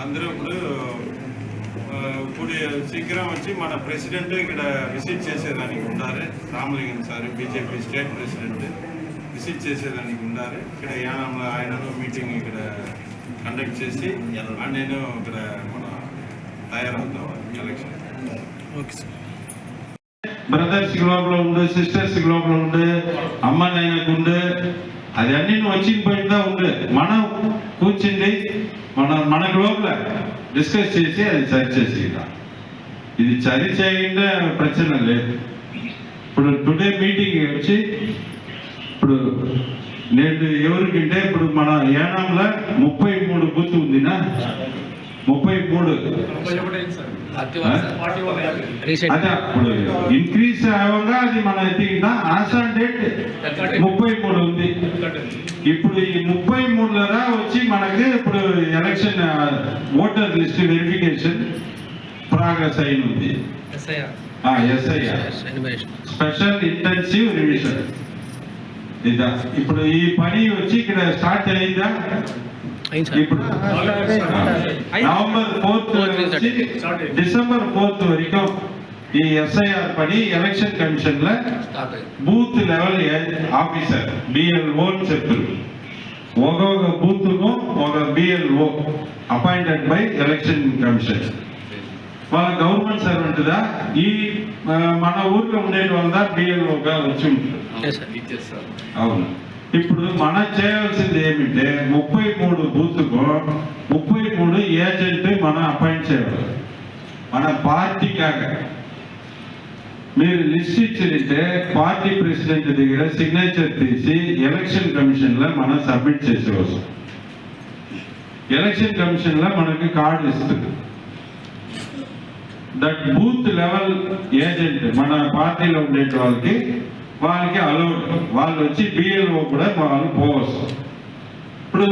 అందరూ ఇప్పుడు శీఘ్రం వచ్చి మన ప్రెసిడెంట్ ఇక్కడ విజిట్ చేసేదానికి ఉండాలి. Ramalingam sir BJP state president visit చేసేదానికి ఉండాలి. ఇక్కడ యానంలో ఆయనను మీటింగ్ ఇక్కడ కండక్ట్ చేసి నేను ఇక్కడ మన తయారవుతాం election. Okay sir. Brothers global ఉండు, సిస్టర్స్ గ్లోబల్ ఉండు, అమ్మ నాయనకు ఉండు, అది అన్ని వచ్చిన పోయిందా ఉండు. మనం కూర్చుండి మన గ్లోబల్ డిస్కస్ చేసి అది సరి చేసి ఇది సరి చేయండి ప్రశ్న లేదు. ఇప్పుడు టుడే మీటింగ్ వచ్చి ఇప్పుడు నేను ఎవరికంటే ఇప్పుడు మన యానంలో 33 బూత్ ఉందినా 33 అదే ఇప్పుడు ఇంక్రీజ్ అవ్వగా అది మన ఎత్తికినా ఆసాన్ డేట్ 33 ఉంది. ఇప్పుడు ఈ 33లో వచ్చి మనకి ఇప్పుడు election voter list verification progress అయినది. ఎస్ఐఆర్ స్పెషల్ ఇంటెన్సివ్ రివిజన్ ఇదా. ఇప్పుడు ఈ పని వచ్చి ఇక్కడ స్టార్ట్ అయిందా? ఇప్పుడు నవంబర్ 4 నుంచి డిసెంబర్ 4 వరకు ఈ ఎస్ఐఆర్ పని ఎలక్షన్ కమిషన్ లో బూత్ లెవెల్ ఆఫీసర్ బిఎల్ఓ చెప్తారు. ఒక్కొక్క బూత్ కు ఒక BLO appointed by election commission. వాళ్ళ గవర్నమెంట్ సర్వెంట్ దా ఈ మన ఊర్లో ఉండే వాళ్ళ బిఎల్ఓగా వచ్చి ఉంటుంది. అవును. ఇప్పుడు మనం చేయాల్సింది ఏమిటంటే 33 బూత్కు 33 ఏజెంట్ మనం అపాయింట్ చేయాలి. మన పార్టీ కాక మీరు లిస్ట్ ఇచ్చినట్టే పార్టీ ప్రెసిడెంట్ దగ్గర సిగ్నేచర్ తీసి ఎలక్షన్ కమిషన్ లో మనం సబ్మిట్ చేసేవచ్చు. ఎలక్షన్ కమిషన్ లో మనకి కార్డు ఇస్తుంది. దట్ బూత్ లెవెల్ ఏజెంట్ మన పార్టీలో ఉండే వాళ్ళకి అలౌడ్. వాళ్ళు వచ్చి బిఎల్ఓ కూడా వాళ్ళు పోవచ్చు. ఇప్పుడు